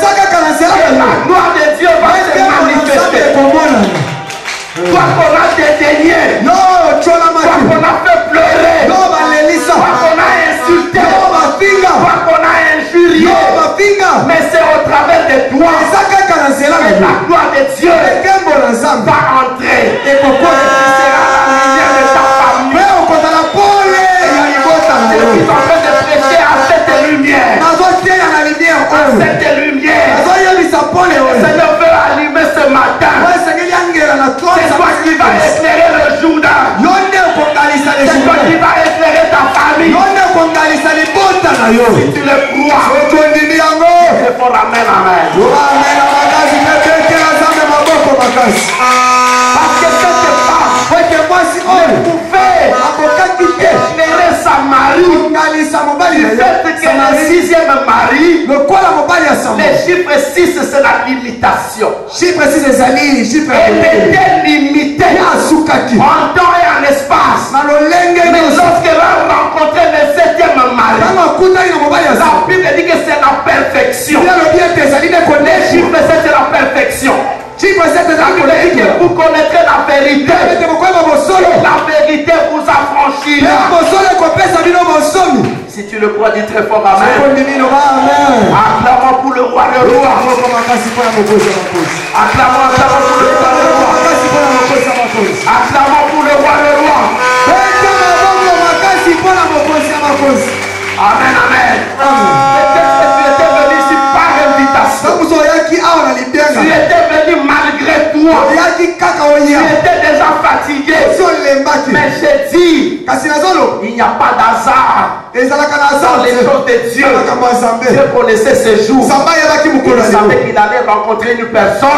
la gloire de Dieu va se manifester. Toi qu'on a dédaigné, toi qu'on a fait pleurer, Si tu le crois, c'est pour amen, amen. Parce que quelque part, elle pouvait éclairer sa mari du fait que le sixième mari, le chiffre 6 c'est la limitation. Elle était limitée en temps et en espace. Mais lorsqu'elle a rencontré le septième mari, la Bible dit que c'est la perfection. Le chiffre 7 c'est la perfection. Vous connaîtrez la vérité. La vérité vous affranchira. Si tu le crois, dis très fort amen. Acclamons pour le roi de roi. Acclamons pour le roi de roi. Acclamons pour le roi de roi. Amen, amen. Peut-être que tu étais venu ici par invitation. Tu étais venu malgré toi. Tu étais déjà fatigué. Mais j'ai dit, il n'y a pas d'hasard dans les choses de Dieu. Dieu connaissait ces jours. Il savait qu'il allait rencontrer une personne.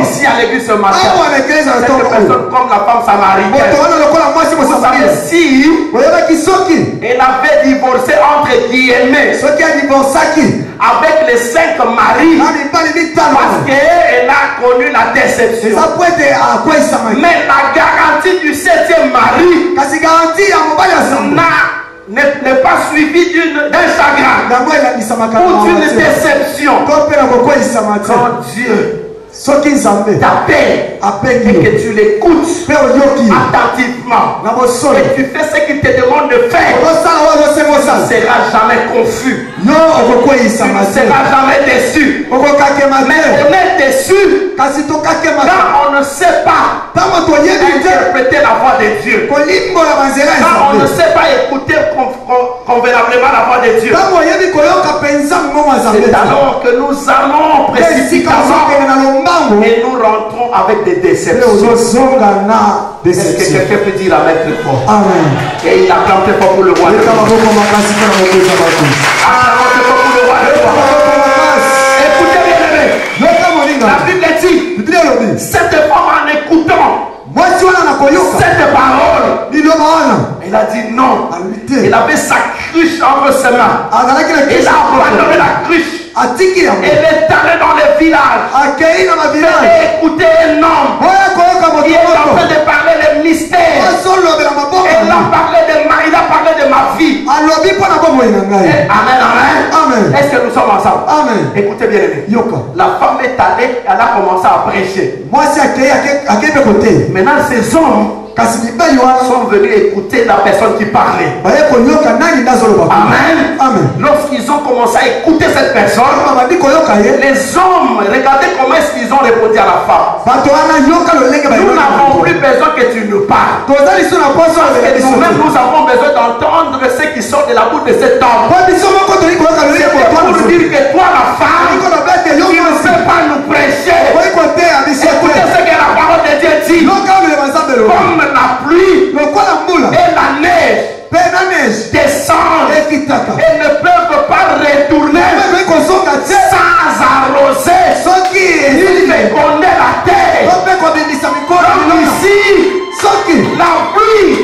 Ici à l'église ce matin. Cette personne comme la femme samaritaine. Vous savez, si elle avait divorcé entre guillemets avec les 5 maris parce qu'elle a connu la déception. Mais la garantie du 7e mari n'est pas suivie d'un chagrin ou d'une déception. Quand Dieu t'appelle et que tu l'écoutes attentivement et tu fais ce qu'il te demande de faire, tu ne seras jamais confus, tu ne seras jamais déçu. Mais on est déçu quand on ne sait pas interpréter la voix de Dieu, quand on ne sait pas écouter convenablement la voix de Dieu. C'est alors que nous allons précipitamment et nous rentrons avec des déceptions. Est-ce que quelqu'un peut dire amen très fort? Amen. Et il acclame très fort pour le roi de roi. Écoutez bien, la Bible dit, cette femme en écoutant cette parole, elle a dit non. Elle avait sa cruche entre ses mains. Elle a abandonné la cruche. Elle est allée dans les villages. Elle a écouté un homme. Il est en train de parler des mystères. Elle a parlé de ma vie. Amen, amen. Est-ce que nous sommes ensemble? Amen. Écoutez bien, la femme est allée, elle a commencé à prêcher. Maintenant, ces hommes sont venus écouter la personne qui parlait. Amen. Lorsqu'ils ont commencé à écouter cette personne, les hommes, regardez comment est-ce qu'ils ont répondu à la femme. Nous n'avons plus besoin que tu nous parles. Nous-mêmes, nous avons besoin d'entendre ce qui sort de la bouche de cet homme. C'est pour dire que toi, la femme, tu ne peux pas nous prêcher. Écoutez ce que la parole de Dieu dit. Comme la pluie et la neige descendent et ne peuvent pas retourner sans arroser ni féconder la terre. Comme ici, la pluie,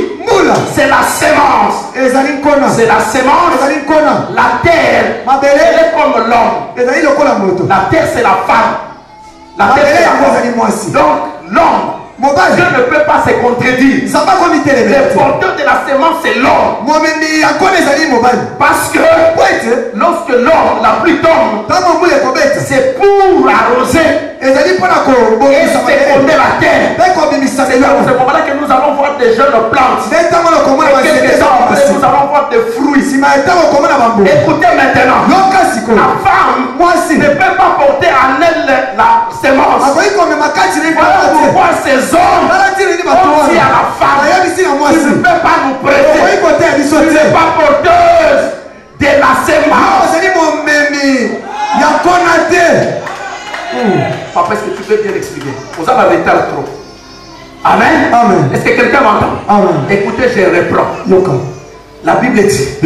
c'est la sémence. C'est la sémence. La terre, elle est comme l'homme. La terre, c'est la femme. La terre, c'est la femme. Donc, l'homme, Dieu ne peut pas se contredire. Le porteur de la sémence, c'est l'homme. Parce que lorsque l'homme, la pluie tombe, c'est pour arroser et féconder la terre. C'est à ce moment-là que nous allons voir des jeunes plantes. Et quelques temps après, nous allons voir des fruits. Écoutez maintenant, la femme ne peut pas porter en elle la sémence. Voilà pourquoi ces hommes ont dit à la femme, tu ne peux pas nous prêter, tu n'es pas porteuse de la sémence. Papa, est-ce que tu peux bien l'expliquer? Vous avez un retard trop. Amen. Est-ce que quelqu'un m'entend? Écoutez, je reprends. La Bible dit,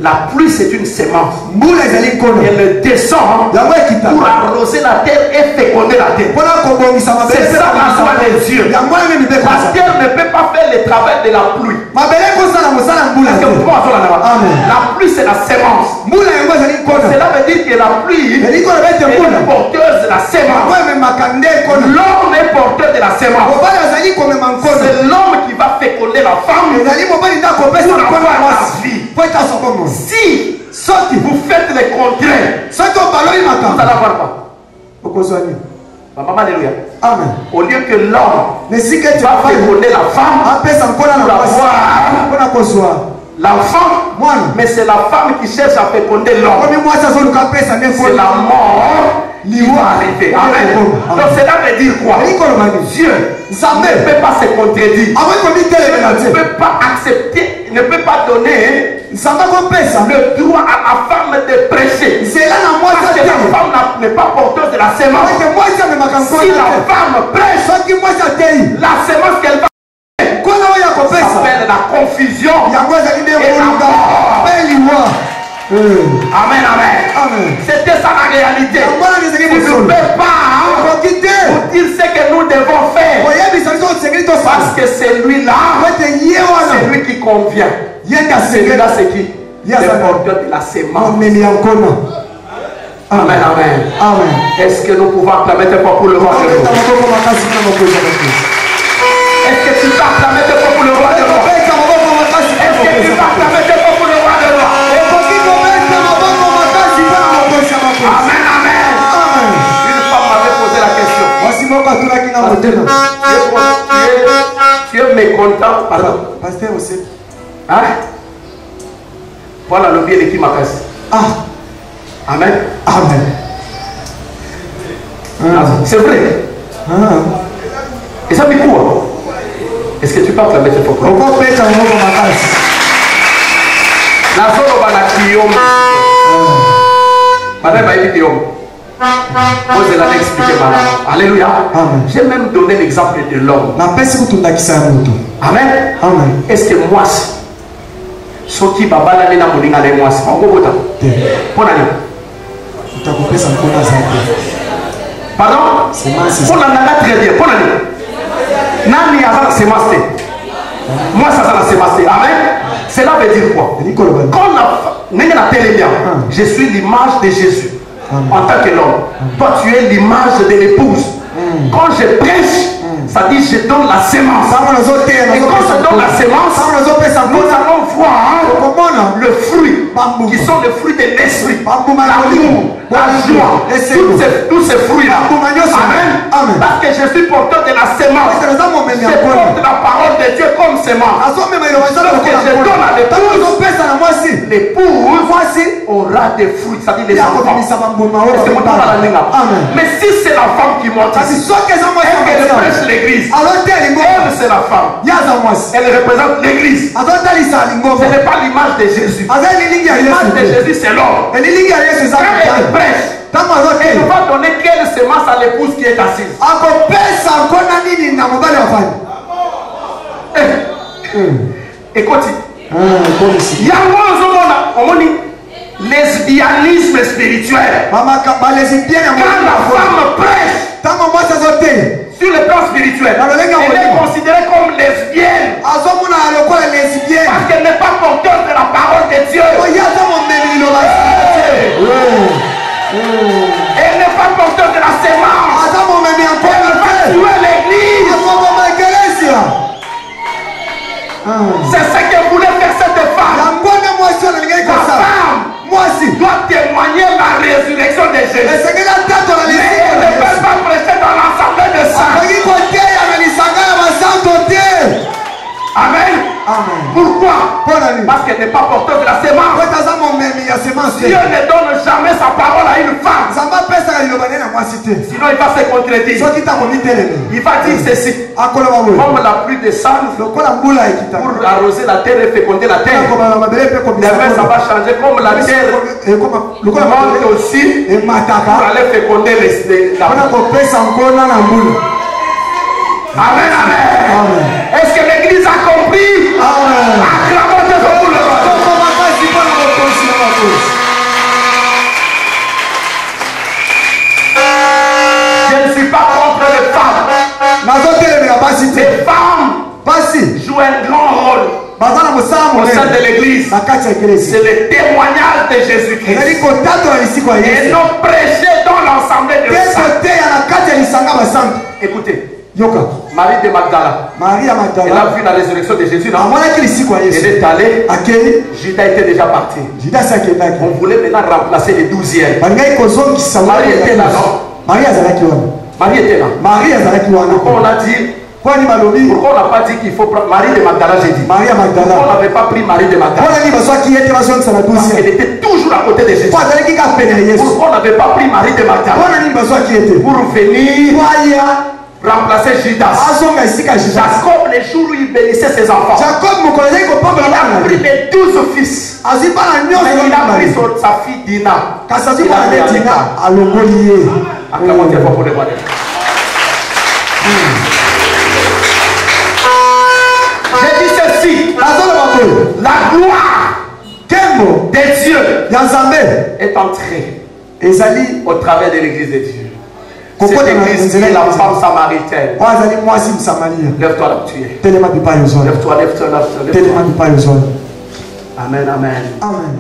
la pluie c'est une sémence. Elle descend pour arroser la terre et féconder la terre. C'est ça la joie des Dieu. La terre ne peut pas faire le travail de la pluie. La pluie c'est la sémence. Cela veut dire que la pluie est porteuse de la sémence. L'homme est porteur de la sémence. C'est l'homme qui va féconder la femme pour avoir la vie. Si vous faites les contraires, vous allez avoir quoi? Maman, alléluia. Amen. Au lieu que l'homme va féconder la femme pour avoir l'enfant, mais c'est la femme qui cherche à féconder l'homme. C'est la mort qui va arriver. Amen. Donc cela veut dire quoi? Dieu ne peut pas se contredire. Ne peut pas accepter, ne peut pas donner le droit à la femme de prêcher. Parce que la femme n'est pas porteuse de la sémence. Si la femme prêche, la sémence qu'elle va s'appelle la confusion et la mort. Amen, amen. C'était ça la réalité. Vous ne pouvez pas vous dire ce que nous devons faire. Parce que celui-là, c'est lui qui convient. Celui-là, c'est qui? Le porteur de la sémence. Amen, amen. Est-ce que nous pouvons acclamer tes fois pour le roi de roi? Est-ce que tu peux acclamer tes fois pour le roi de roi? Est-ce que tu peux acclamer tes fois pour le roi de roi? Amen, amen. Une femme m'avait posé la question. Tu es mécontent, pardon. Pasteur aussi. Hein? Voilà le bien de qui m'a cassé. Amen. C'est vrai. Et ça fait quoi? Est-ce que tu peux acclamer cette fois? La zone va la Kiyom. Madame va dire Kiyom. Moi, je l'avais expliqué madame. Alléluia. J'ai même donné l'exemple de l'homme. Amen. Est-ce que moi, ce qui va balader dans mon lingane, moi, c'est pas encore bon. Pardon? On en a très bien. Nani a la sémence. Moi, ça la sémence. Amen. Cela veut dire quoi? Quand je suis l'image de Jésus en tant que l'homme. Toi, tu es l'image de l'épouse. Quand je prêche, ça dit je donne la sémence. Et quand je donne la sémence, nous allons voir le fruit, qui sont les fruits de l'esprit, l'amour, la joie, tous ces fruits-là. Amen. Parce que je suis porteur de la sémence. Je porte la parole de Dieu comme sémence. Donc je donne à l'épouse, aura des fruits, ça dit les enfants. Mais si c'est la femme qui monte ici, elle représente l'église. Elle, c'est la femme. Elle représente l'église. Ce n'est pas l'image de Jésus. L'image de Jésus, c'est l'homme. Quand elle prêche, elle va donner quelle sémence à l'épouse qui est assise. Écoute, il y a lesbianisme spirituel. Quand la femme prêche sur le plan spirituel, elle est considérée comme lesbienne parce qu'elle n'est pas porteuse de la parole de Dieu. Elle n'est pas porteuse de la sémence. Elle va tuer l'église. C'est ce que voulait faire cette femme. La femme doit témoigner la résurrection de Jésus. Mais elle ne peut pas prêcher dans l'assemblée de saints. Amen. Pourquoi? Parce qu'elle n'est pas porteuse de la sémence. Dieu ne donne jamais sa parole à une femme. Sinon il va se contredire. Il va dire ceci. Comme la pluie descend pour arroser la terre et féconder la terre. Demain ça va changer comme la terre monte aussi pour aller féconder la Amen, amen. Est-ce que l'église a compris? Acclamons Dieu pour le roi. au sein de l'église. C'est le témoignage de Jésus-Christ. Et non prêcher dans l'ensemble de ça. Écoutez. Marie de Magdala. Elle a vu la résurrection de Jésus. Elle est allée. Judas était déjà parti. On voulait maintenant remplacer les 12e. Marie était là, non? Marie était là. Pourquoi on a dit? Pourquoi on n'a pas dit qu'il faut prendre Marie de Magdala? J'ai dit. Pourquoi on n'avait pas pris Marie de Magdala? Parce qu'elle était toujours à côté de Jésus. Pourquoi on n'avait pas pris Marie de Magdala? Pour venir remplacer Judas. Jacob, les jours où il bénissait ses enfants, il a pris les 12 fils. Mais il a pris sa fille Dina. Il a mis à l'écart. Acclamons Dieu pour le voir. J'ai dit ceci. La gloire des dieux est entrée au travers de l'église de Dieu. Cette église qui est la femme samaritaine. Lève-toi là où tu es. Lève-toi, lève-toi, lève-toi. Amen, amen. Amen.